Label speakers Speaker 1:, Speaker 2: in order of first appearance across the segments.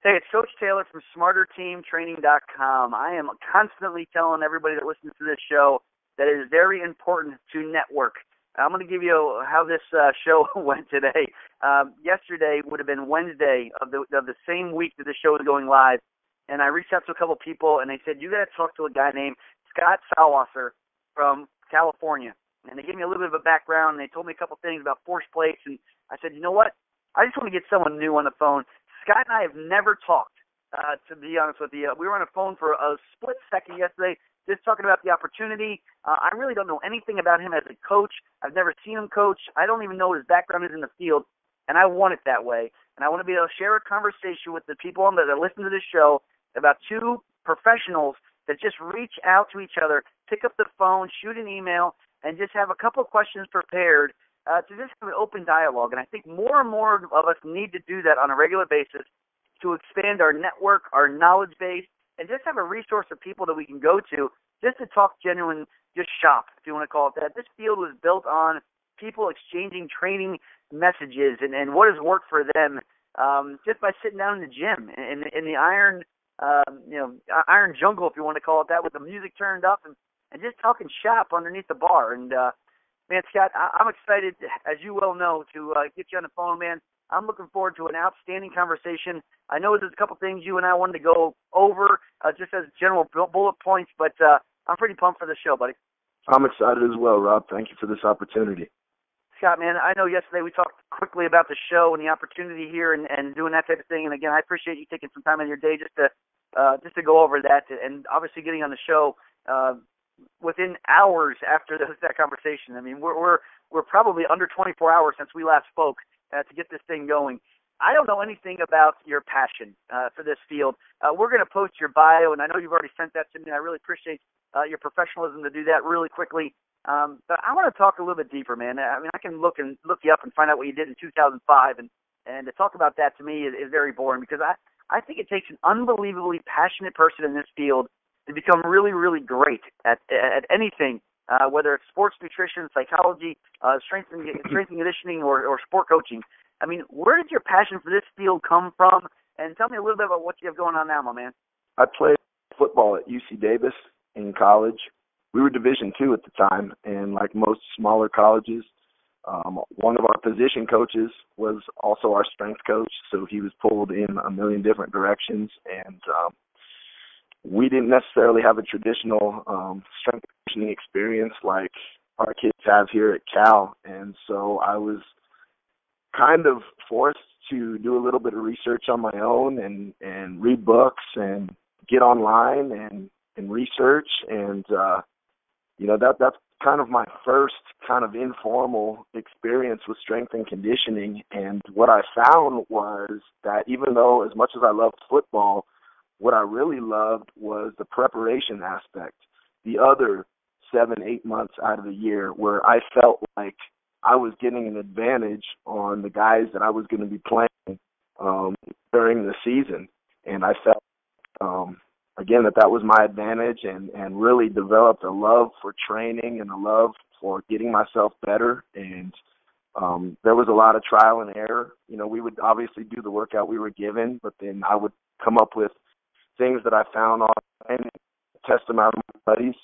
Speaker 1: Hey, it's Coach Taylor from SmarterTeamTraining.com. I am constantly telling everybody that listens to this show that it is very important to network. I'm going to give you how this show went today. Yesterday would have been Wednesday of the same week that the show was going live, and I reached out to a couple people, and they said, you got to talk to a guy named Scott Salwasser from California. And they gave me a little bit of a background, and they told me a couple things about force plates, and I said, you know what? I just want to get someone new on the phone. Scott and I have never talked, to be honest with you. We were on the phone for a split second yesterday just talking about the opportunity. I really don't know anything about him as a coach. I've never seen him coach. I don't even know what his background is in the field, and I want it that way. And I want to be able to share a conversation with the people that listen to this show about two professionals that just reach out to each other, pick up the phone, shoot an email, and just have a couple of questions prepared to just have an open dialogue. And I think more and more of us need to do that on a regular basis to expand our network, our knowledge base, and just have a resource of people that we can go to just to talk genuine, just shop, if you want to call it that. This field was built on people exchanging training messages and what has worked for them just by sitting down in the gym, in the iron jungle, if you want to call it that, with the music turned up and just talking shop underneath the bar. And man, Scott, I'm excited, as you well know, to get you on the phone, man. I'm looking forward to an outstanding conversation. I know there's a couple things you and I wanted to go over just as general bullet points, but I'm pretty pumped for the show, buddy.
Speaker 2: I'm excited as well, Rob. Thank you for this opportunity.
Speaker 1: Scott, man, I know yesterday we talked quickly about the show and the opportunity here and doing that type of thing. And, again, I appreciate you taking some time in your day just to go over that and obviously getting on the show within hours after that conversation. I mean, we're probably under 24 hours since we last spoke to get this thing going. I don't know anything about your passion for this field. We're going to post your bio, and I know you've already sent that to me. I really appreciate your professionalism to do that really quickly. But I want to talk a little bit deeper, man. I mean, I can look you up and find out what you did in 2005, and to talk about that to me is very boring because I think it takes an unbelievably passionate person in this field to become really, really great at anything, whether it's sports nutrition, psychology, strength and conditioning, or sport coaching. I mean, where did your passion for this field come from? And tell me a little bit about what you have going on now, my man.
Speaker 2: I played football at UC Davis in college. We were Division II at the time, and like most smaller colleges, one of our position coaches was also our strength coach, so he was pulled in a million different directions, and we didn't necessarily have a traditional strength conditioning experience like our kids have here at Cal, and so I was kind of forced to do a little bit of research on my own and read books and get online and research, and that's kind of my first kind of informal experience with strength and conditioning. And what I found was that even though as much as I loved football, what I really loved was the preparation aspect, the other 7-8 months out of the year where I felt like I was getting an advantage on the guys that I was going to be playing during the season. And I felt, again, that was my advantage and really developed a love for training and a love for getting myself better. And there was a lot of trial and error. We would obviously do the workout we were given, but then I would come up with things that I found online, test them out with my buddies.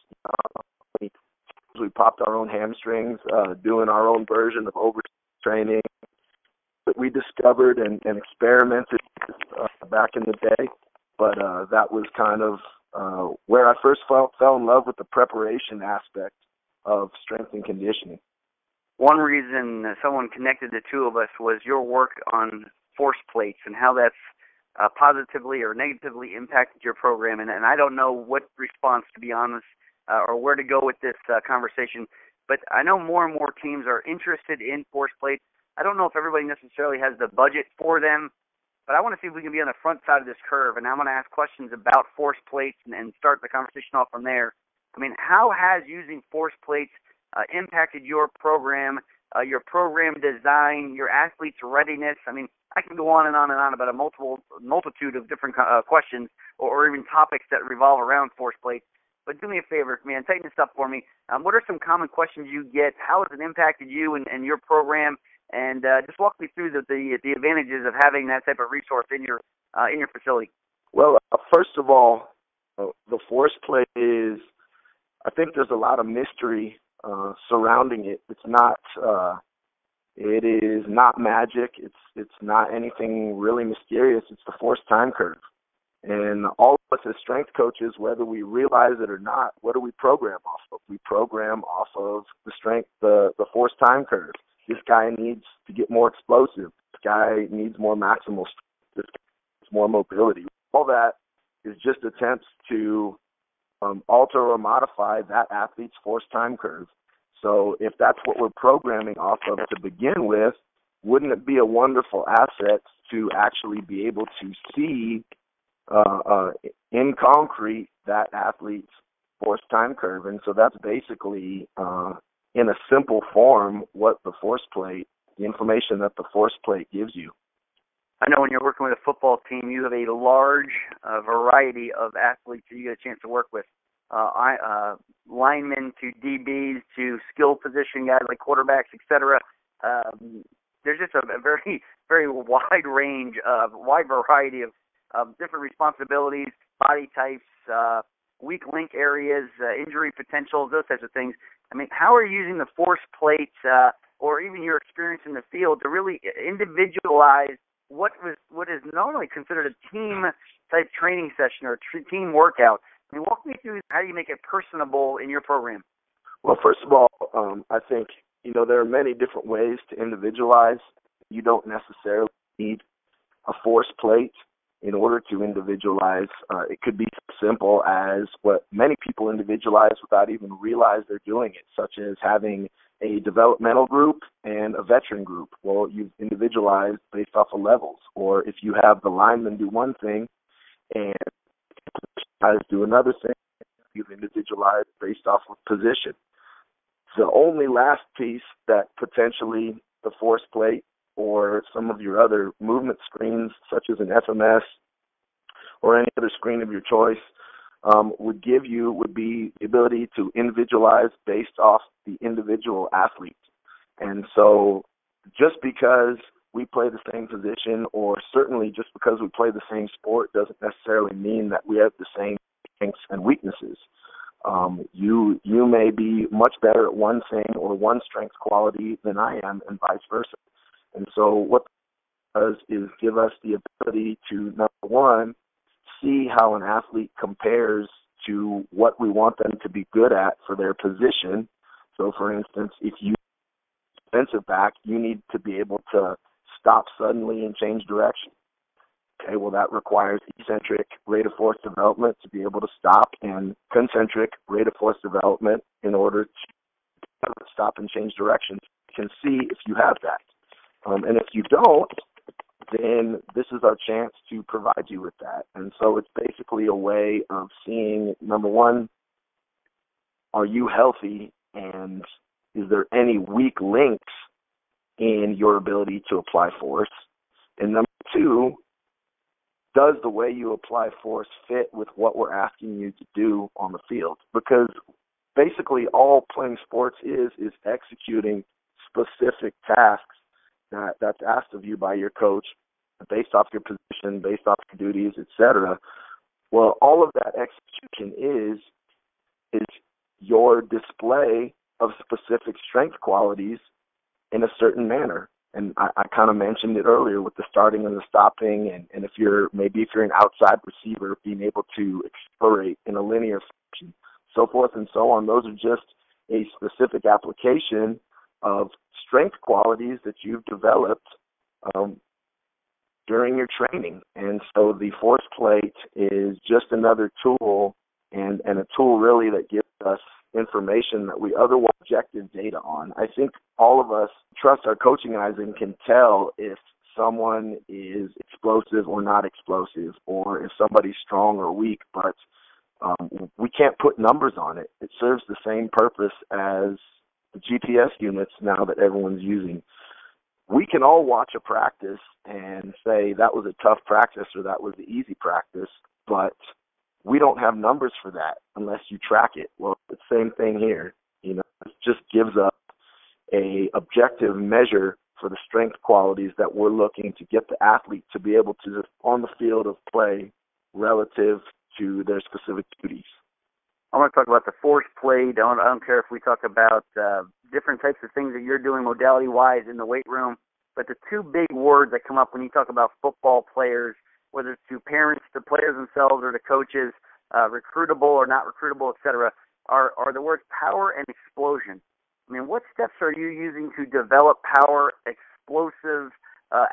Speaker 2: We popped our own hamstrings, doing our own version of overtraining that we discovered and experimented back in the day. But that was kind of where I first fell in love with the preparation aspect of strength and conditioning.
Speaker 1: One reason someone connected the two of us was your work on force plates and how that's positively or negatively impacted your program. And I don't know what response, to be honest, or where to go with this conversation. But I know more and more teams are interested in force plates. I don't know if everybody necessarily has the budget for them, but I want to see if we can be on the front side of this curve. And I'm going to ask questions about force plates and start the conversation off from there. I mean, how has using force plates impacted your program design, your athletes' readiness? I mean, I can go on and on and on about a multitude of different questions or even topics that revolve around force plates. But do me a favor, man, tighten this up for me. What are some common questions you get? How has it impacted you and your program? And just walk me through the advantages of having that type of resource in your in your facility?
Speaker 2: Well, first of all, the force plate is, I think there's a lot of mystery surrounding it. It's not, it is not magic. It's not anything really mysterious. It's the force time curve. And all of us as strength coaches, whether we realize it or not, what do we program off of? We program off of the force time curve. This guy needs to get more explosive. This guy needs more maximal strength. This guy needs more mobility. All that is just attempts to alter or modify that athlete's force time curve. So if that's what we're programming off of to begin with, wouldn't it be a wonderful asset to actually be able to see in concrete that athlete's force time curve? And so that's basically, in a simple form, what the information that the force plate gives you.
Speaker 1: I know when you're working with a football team, you have a large variety of athletes that you get a chance to work with. Linemen to DBs to skill position guys like quarterbacks, etc. There's just a very, very wide range wide variety of different responsibilities, body types, weak link areas, injury potentials, those types of things. I mean, how are you using the force plate or even your experience in the field to really individualize what is normally considered a team-type training session or team workout? I mean, walk me through how do you make it personable in your program?
Speaker 2: Well, first of all, I think, there are many different ways to individualize. You don't necessarily need a force plate in order to individualize. It could be simple as what many people individualize without even realize they're doing it, such as having a developmental group and a veteran group. Well, you've individualized based off of levels. Or if you have the linemen do one thing and guys do another thing, you've individualized based off of position. The only last piece that potentially the force plate or some of your other movement screens, such as an FMS or any other screen of your choice, would be the ability to individualize based off the individual athlete. And so just because we play the same position, or certainly just because we play the same sport, doesn't necessarily mean that we have the same strengths and weaknesses. You may be much better at one thing or one strength quality than I am, and vice versa. And so what it does is give us the ability to, number one, see how an athlete compares to what we want them to be good at for their position. So, for instance, if you defensive back, you need to be able to stop suddenly and change direction. Okay, well, that requires eccentric rate of force development to be able to stop, and concentric rate of force development in order to stop and change direction. You can see if you have that. And if you don't, then this is our chance to provide you with that. And so it's basically a way of seeing, number one, are you healthy, and is there any weak links in your ability to apply force? And number two, does the way you apply force fit with what we're asking you to do on the field? Because basically all playing sports is executing specific tasks that's asked of you by your coach based off your position, based off your duties, etc. Well, all of that execution is your display of specific strength qualities in a certain manner. And I kind of mentioned it earlier with the starting and the stopping, and if you're an outside receiver, being able to accelerate in a linear fashion, so forth and so on. Those are just a specific application of strength qualities that you've developed during your training. And so the force plate is just another tool, and a tool really that gives us information that we otherwise objective data on. I think all of us trust our coaching eyes and can tell if someone is explosive or not explosive, or if somebody's strong or weak, but we can't put numbers on it. It serves the same purpose as the GPS units now that everyone's using. We can all watch a practice and say that was a tough practice or that was the easy practice, but we don't have numbers for that unless you track it. Well, the same thing here. It just gives us a objective measure for the strength qualities that we're looking to get the athlete to be able to, on the field of play, relative to their specific duties.
Speaker 1: I want to talk about the force plate. I don't care if we talk about different types of things that you're doing modality-wise in the weight room, but the two big words that come up when you talk about football players, whether it's to parents, to players themselves, or to coaches, recruitable or not recruitable, et cetera, are the words power and explosion. I mean, what steps are you using to develop power, explosive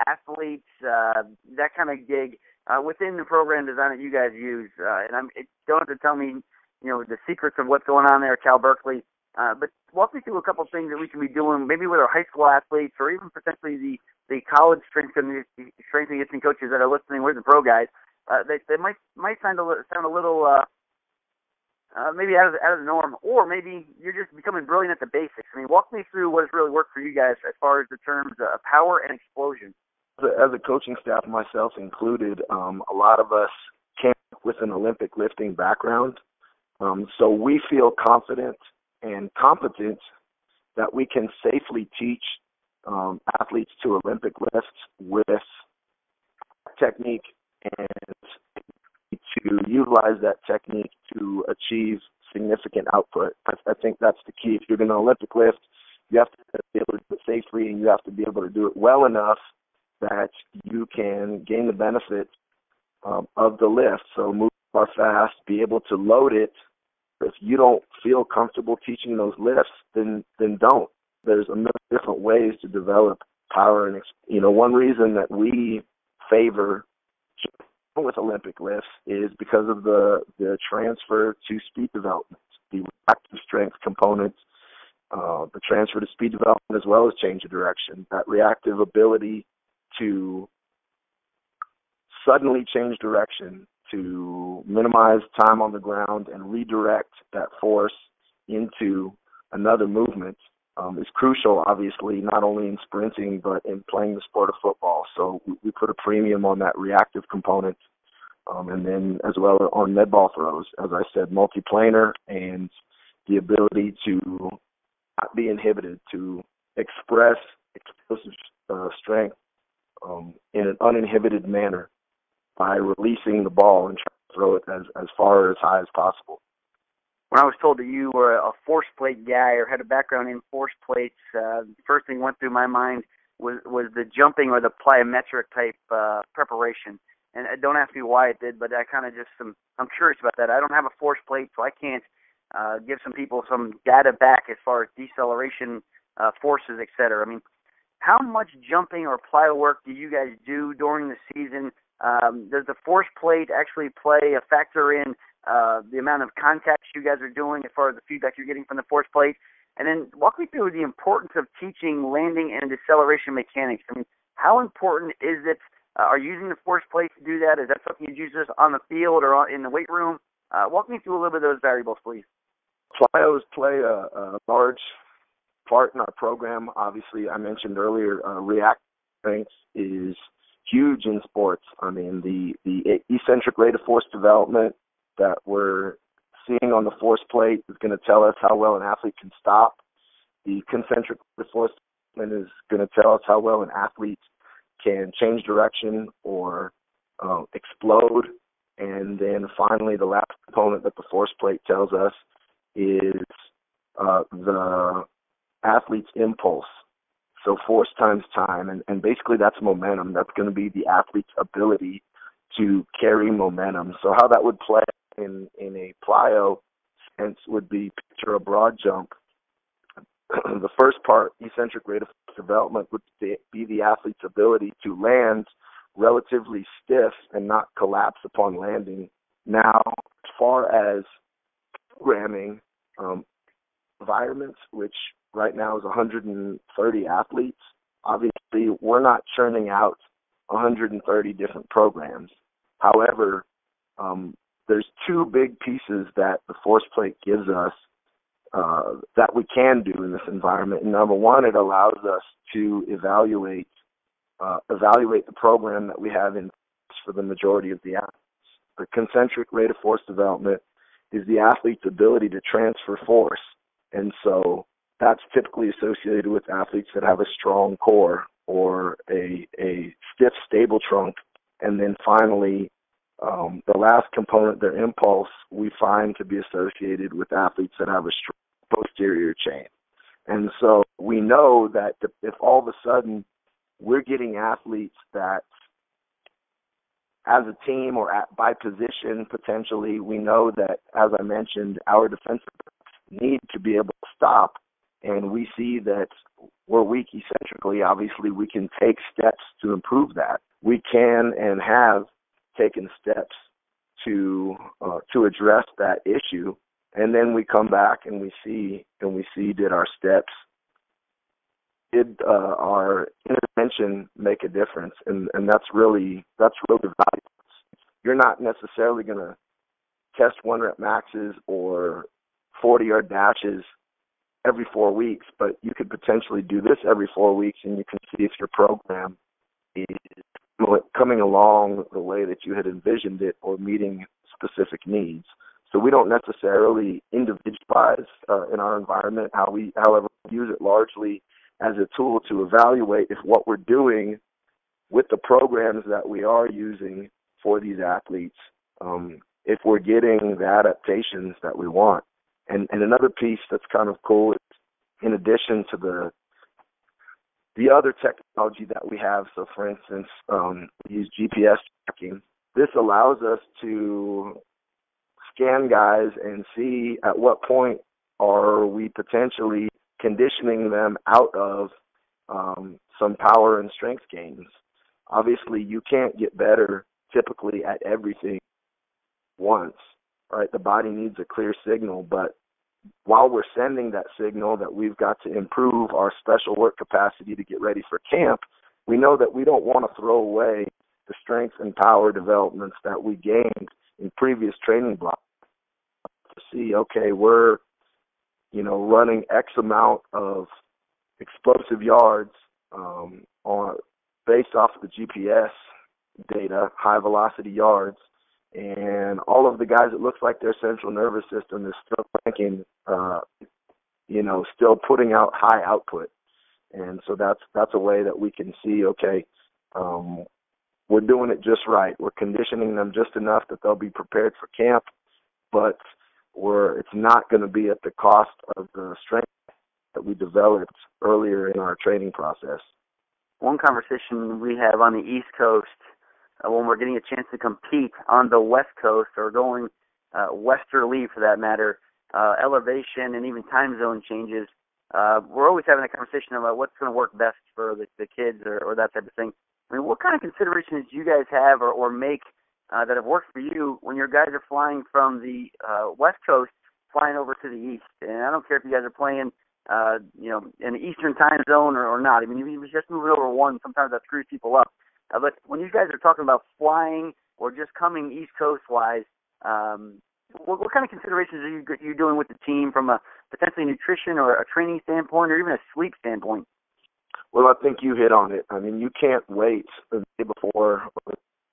Speaker 1: athletes, that kind of gig within the program design that you guys use? Don't have to tell me, the secrets of what's going on there at Cal Berkeley, but walk me through a couple of things that we can be doing, maybe with our high school athletes or even potentially the college strength and conditioning coaches that are listening. We're the pro guys. They might sound a little maybe out of the norm, or maybe you're just becoming brilliant at the basics. I mean, walk me through what has really worked for you guys as far as the terms power and explosion.
Speaker 2: As a coaching staff, myself included, a lot of us came with an Olympic lifting background. So we feel confident and competent that we can safely teach athletes to Olympic lifts with technique and to utilize that technique to achieve significant output. I think that's the key. If you're going to Olympic lift, you have to be able to do it safely, and you have to be able to do it well enough that you can gain the benefit of the lift. So move bar fast, be able to load it. If you don't feel comfortable teaching those lifts, then don't. There's a million different ways to develop power. And, one reason that we favor with Olympic lifts is because of the transfer to speed development, the reactive strength components, the transfer to speed development as well as change of direction, that reactive ability to suddenly change direction, to minimize time on the ground and redirect that force into another movement is crucial, obviously, not only in sprinting but in playing the sport of football. So we put a premium on that reactive component, and then as well on med ball throws, as I said, multiplanar and the ability to not be inhibited, to express explosive strength in an uninhibited manner by releasing the ball and trying to throw it as far or as high as possible.
Speaker 1: When I was told that you were a force plate guy or had a background in force plates, the first thing that went through my mind was the jumping or the plyometric type preparation. And don't ask me why it did, but I kind of I'm curious about that. I don't have a force plate, so I can't give some people some data back as far as deceleration forces, et cetera. I mean, how much jumping or plyo work do you guys do during the season? Does the force plate actually play a factor in the amount of contacts you guys are doing as far as the feedback you're getting from the force plate? And then walk me through the importance of teaching landing and deceleration mechanics. I mean, how important is it? Are you using the force plate to do that? Is that something you use just on the field or in the weight room? Walk me through a little bit of those variables, please.
Speaker 2: Plyos play a large part in our program. Obviously, I mentioned earlier, reactive strength is huge in sports. I mean, the eccentric rate of force development that we're seeing on the force plate is going to tell us how well an athlete can stop. The concentric rate of force development is going to tell us how well an athlete can change direction or explode. And then finally, the last component that the force plate tells us is the athlete's impulse. So force times time, and basically that's momentum. That's going to be the athlete's ability to carry momentum. So how that would play in a plyo sense would be, picture a broad jump. The first part, eccentric rate of development, would be the athlete's ability to land relatively stiff and not collapse upon landing. Now, as far as programming environments, which right now is 130 athletes, obviously we're not churning out 130 different programs. However, there's two big pieces that the force plate gives us that we can do in this environment. And number one, it allows us to evaluate the program that we have in for the majority of the athletes. The concentric rate of force development is the athlete's ability to transfer force. And so that's typically associated with athletes that have a strong core or a stiff stable trunk. And then finally, the last component, their impulse, we find to be associated with athletes that have a strong posterior chain. And so we know that if all of a sudden we're getting athletes that, as a team or by position potentially, we know that, as I mentioned, our defensive backs need to be able to stop, and we see that we're weak eccentrically. Obviously, we can take steps to improve that. We can and have taken steps to address that issue, and then we come back and we see did our steps, did our intervention make a difference, and that's really valuable. You're not necessarily going to test 1-rep maxes or 40-yard dashes every 4 weeks, but you could potentially do this every 4 weeks, and you can see if your program is coming along the way that you had envisioned it or meeting specific needs. So we don't necessarily individualize in our environment. However, we use it largely as a tool to evaluate if what we're doing with the programs that we are using for these athletes, if we're getting the adaptations that we want. And another piece that's kind of cool is, in addition to the other technology that we have, so for instance, we use GPS tracking. This allows us to scan guys and see at what point are we potentially conditioning them out of some power and strength gains. Obviously, you can't get better typically at everything once, right? The body needs a clear signal, but while we're sending that signal that we've got to improve our special work capacity to get ready for camp, we know that we don't want to throw away the strength and power developments that we gained in previous training blocks. To see, okay, we're running X amount of explosive yards based off of the GPS data, high velocity yards, and all of the guys, it looks like their central nervous system is still cranking, still putting out high output. And so that's a way that we can see, okay, we're doing it just right. We're conditioning them just enough that they'll be prepared for camp, but it's not going to be at the cost of the strength that we developed earlier in our training process.
Speaker 1: One conversation we have on the East Coast when we're getting a chance to compete on the West Coast or going westerly for that matter, elevation and even time zone changes, we're always having a conversation about what's going to work best for the kids or that type of thing. I mean, what kind of considerations do you guys have or make that have worked for you when your guys are flying from the West Coast flying over to the East? And I don't care if you guys are playing, in the Eastern time zone or not. I mean, you just moving over one, sometimes that screws people up. But when you guys are talking about flying or just coming East Coast-wise, what kind of considerations are you doing with the team from a potentially nutrition or a training standpoint or even a sleep standpoint?
Speaker 2: Well, I think you hit on it. I mean, you can't wait the day before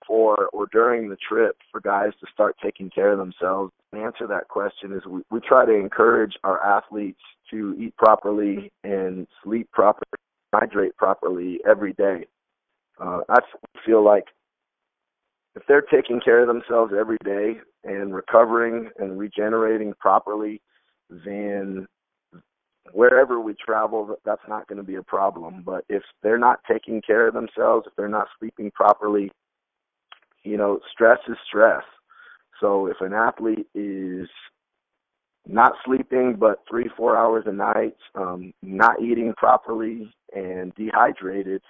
Speaker 2: or during the trip for guys to start taking care of themselves. The answer to that question is we try to encourage our athletes to eat properly and sleep properly, hydrate properly every day. I feel like if they're taking care of themselves every day and recovering and regenerating properly, then wherever we travel, that's not going to be a problem. But if they're not taking care of themselves, if they're not sleeping properly, stress is stress. So if an athlete is not sleeping but 3-4 hours a night, not eating properly and dehydrated,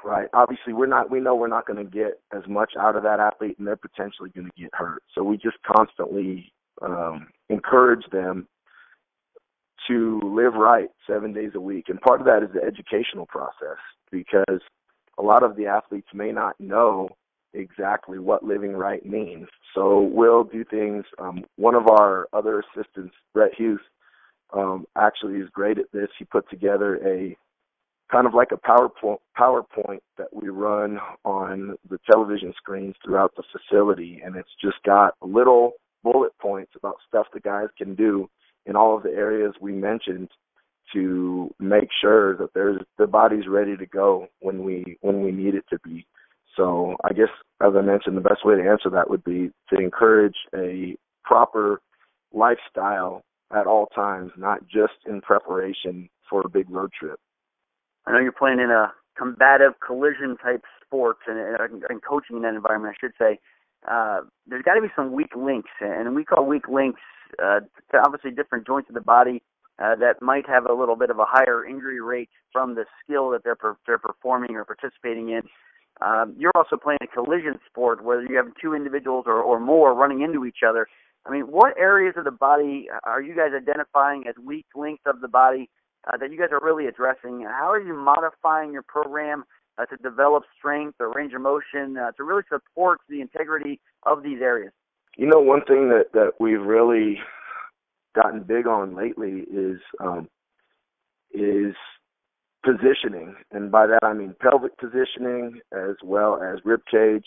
Speaker 2: right, obviously we know we're not going to get as much out of that athlete, and they're potentially going to get hurt. So we just constantly encourage them to live right 7 days a week. And part of that is the educational process, because a lot of the athletes may not know exactly what living right means. So we'll do things. One of our other assistants, Brett Hughes, actually is great at this. He put together a kind of like a PowerPoint that we run on the television screens throughout the facility, and it's just got little bullet points about stuff the guys can do in all of the areas we mentioned to make sure that the body's ready to go when we need it to be. So I guess, as I mentioned, the best way to answer that would be to encourage a proper lifestyle at all times, not just in preparation for a big road trip.
Speaker 1: I know you're playing in a combative collision type sport and coaching in that environment, I should say. There's got to be some weak links, and we call weak links obviously different joints of the body that might have a little bit of a higher injury rate from the skill that they're performing or participating in. You're also playing a collision sport where you have two individuals or more running into each other. I mean, what areas of the body are you guys identifying as weak links of the body that you guys are really addressing? How are you modifying your program to develop strength or range of motion to really support the integrity of these areas?
Speaker 2: You know, one thing that we've really gotten big on lately is positioning, and by that I mean pelvic positioning as well as rib cage,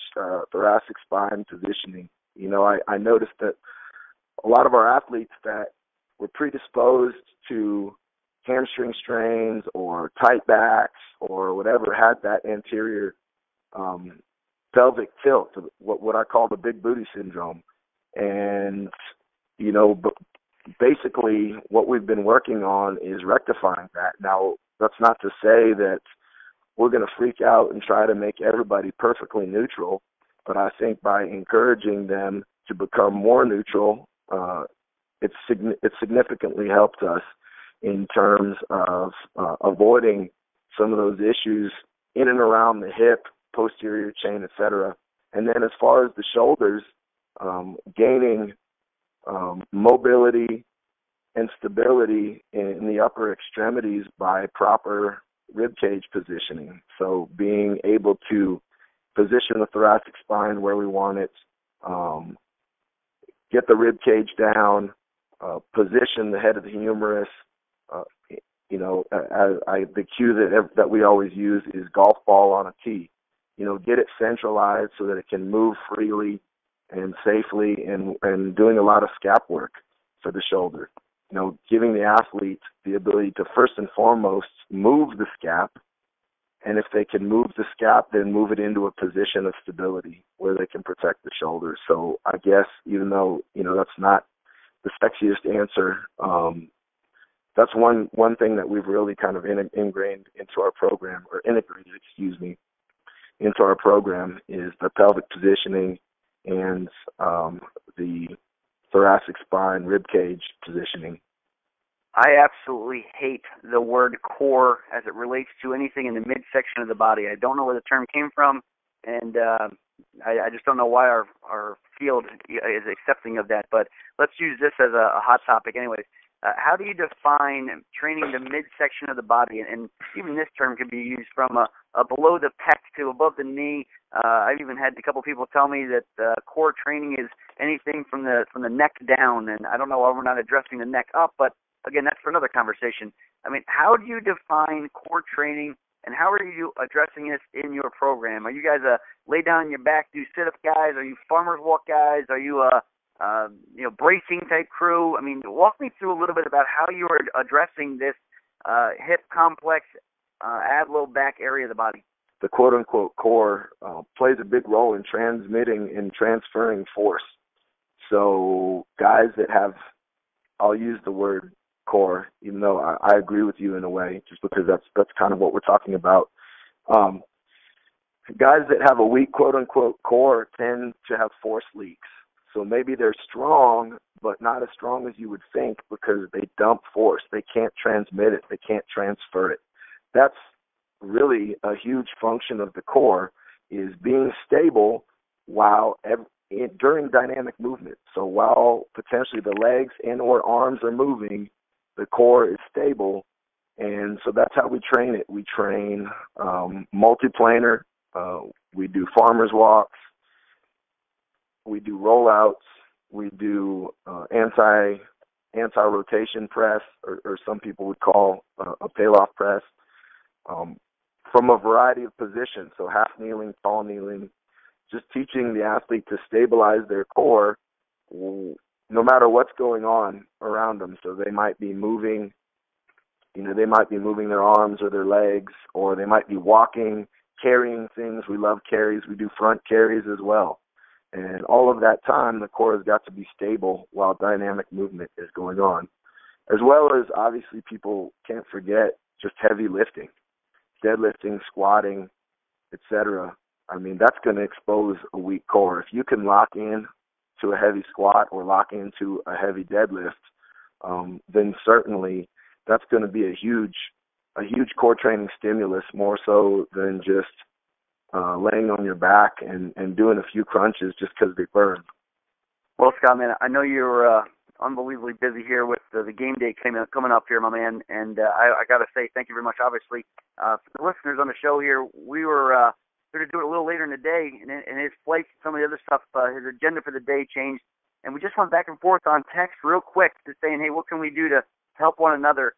Speaker 2: thoracic spine positioning. You know, I noticed that a lot of our athletes that were predisposed to hamstring strains or tight backs or whatever had that anterior pelvic tilt, what I call the big booty syndrome. And, you know, basically what we've been working on is rectifying that. Now, that's not to say that we're going to freak out and try to make everybody perfectly neutral, but I think by encouraging them to become more neutral, it significantly helped us in terms of avoiding some of those issues in and around the hip, posterior chain, etc. And then as far as the shoulders, gaining mobility and stability in the upper extremities by proper rib cage positioning. So being able to position the thoracic spine where we want it, get the rib cage down, position the head of the humerus. You know, the cue that we always use is golf ball on a tee. You know, get it centralized so that it can move freely and safely, and doing a lot of scap work for the shoulder. You know, giving the athlete the ability to first and foremost move the scap, and if they can move the scap, then move it into a position of stability where they can protect the shoulder. So I guess even though, you know, that's not the sexiest answer, that's one thing that we've really kind of ingrained into our program, or integrated, into our program, is the pelvic positioning and the thoracic spine rib cage positioning.
Speaker 1: I absolutely hate the word core as it relates to anything in the midsection of the body. I don't know where the term came from, and I just don't know why our field is accepting of that. But let's use this as a hot topic anyways. How do you define training the midsection of the body? And even this term can be used from a below the pec to above the knee. I've even had a couple people tell me that core training is anything from the neck down. And I don't know why we're not addressing the neck up, but again, that's for another conversation. I mean, how do you define core training, and how are you addressing this in your program? Are you guys lay down on your back, do sit-up guys? Are you farmer's walk guys? Are you bracing type crew? I mean, walk me through a little bit about how you are addressing this hip complex, ad low back area of the body.
Speaker 2: The quote-unquote core plays a big role in transmitting and transferring force. So guys that have, I'll use the word core, even though I agree with you in a way, just because that's kind of what we're talking about. Guys that have a weak quote-unquote core tend to have force leaks. So maybe they're strong, but not as strong as you would think, because they dump force. They can't transmit it. They can't transfer it. That's really a huge function of the core, is being stable while during dynamic movement. So while potentially the legs and or arms are moving, the core is stable. And so that's how we train it. We train multiplanar. We do farmer's walks. We do rollouts. We do anti-rotation press, or some people would call a pail-off press, from a variety of positions. So half kneeling, tall kneeling, just teaching the athlete to stabilize their core no matter what's going on around them. So they might be moving They might be moving their arms or their legs, or they might be walking, carrying things. We love carries. We do front carries as well. And all of that time, the core has got to be stable while dynamic movement is going on. As well as, obviously, people can't forget just heavy lifting, deadlifting, squatting, etc. I mean, that's going to expose a weak core. If you can lock in to a heavy squat or lock into a heavy deadlift, then certainly that's going to be a huge core training stimulus, more so than just laying on your back and doing a few crunches just because they burn.
Speaker 1: Well, Scott, man, I know you're unbelievably busy here with the game day coming up here, my man, and I got to say thank you very much. Obviously, for the listeners on the show here, we were going to do it a little later in the day, and his flights, some of the other stuff, his agenda for the day changed, and we just went back and forth on text real quick, just saying, hey, what can we do to help one another?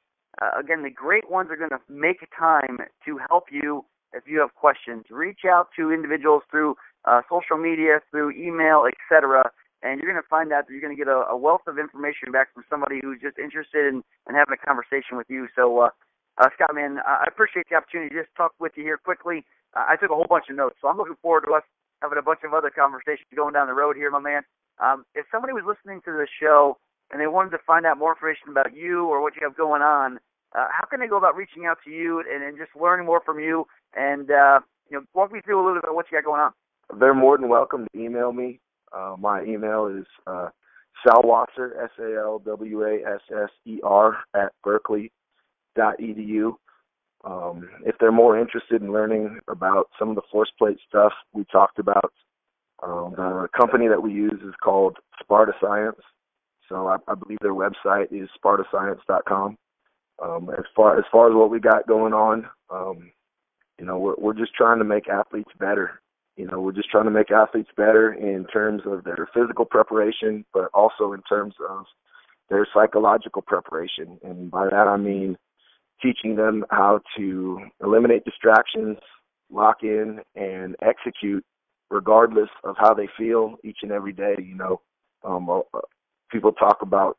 Speaker 1: Again, the great ones are going to make time to help you if you have questions. Reach out to individuals through social media, through email, etc., and you're going to find out that you're going to get a wealth of information back from somebody who's just interested in having a conversation with you. So, Scott, man, I appreciate the opportunity to just talk with you here quickly. I took a whole bunch of notes, so I'm looking forward to us having a bunch of other conversations going down the road here, my man. If somebody was listening to the show and they wanted to find out more information about you or what you have going on, how can they go about reaching out to you and just learning more from you and walk me through a little bit about what you got going on?
Speaker 2: They're more than welcome to email me. My email is Salwasser, SALWASSER @berkeley.edu. If they're more interested in learning about some of the force plate stuff we talked about, the company that we use is called Sparta Science. So I believe their website is spartascience.com. As far as what we got going on, we're just trying to make athletes better. We're just trying to make athletes better in terms of their physical preparation, but also in terms of their psychological preparation. And by that I mean teaching them how to eliminate distractions, lock in, and execute regardless of how they feel each and every day. People talk about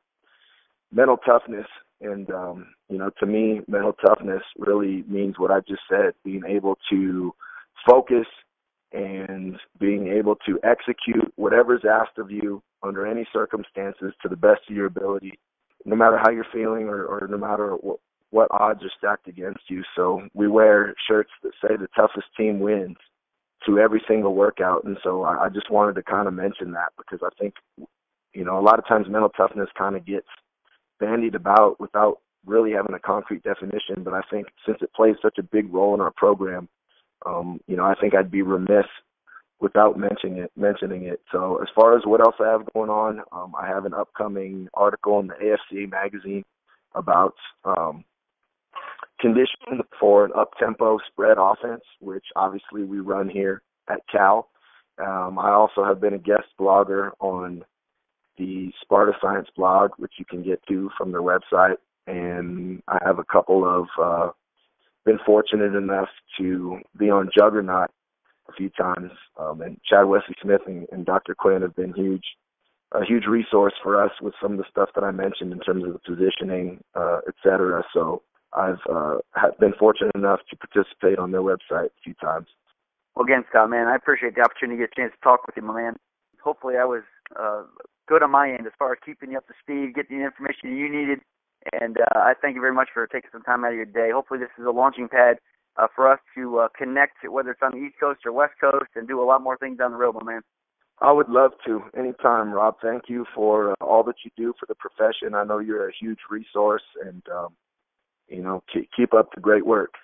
Speaker 2: mental toughness, and to me, mental toughness really means what I just said: being able to focus and being able to execute whatever's asked of you under any circumstances to the best of your ability, no matter how you're feeling or no matter what odds are stacked against you. So we wear shirts that say the toughest team wins to every single workout. And so I just wanted to kind of mention that, because I think, a lot of times mental toughness kind of gets bandied about without really having a concrete definition. But I think since it plays such a big role in our program, I think I'd be remiss without mentioning it. So as far as what else I have going on, I have an upcoming article in the AFCA magazine about conditioning for an up-tempo spread offense, which obviously we run here at Cal. I also have been a guest blogger on the Sparta Science blog, which you can get to from their website. And I have a couple of been fortunate enough to be on Juggernaut a few times, and Chad Wesley Smith and Dr. Quinn have been a huge resource for us with some of the stuff that I mentioned in terms of the positioning, et cetera. So I've been fortunate enough to participate on their website a few times.
Speaker 1: Well, again, Scott, man, I appreciate the opportunity to get a chance to talk with you, my man. Hopefully I was good on my end as far as keeping you up to speed, getting the information you needed. And I thank you very much for taking some time out of your day. Hopefully this is a launching pad for us to connect, whether it's on the East Coast or West Coast, and do a lot more things down the road, my man.
Speaker 2: I would love to. Anytime, Rob. Thank you for all that you do for the profession. I know you're a huge resource, and, keep up the great work.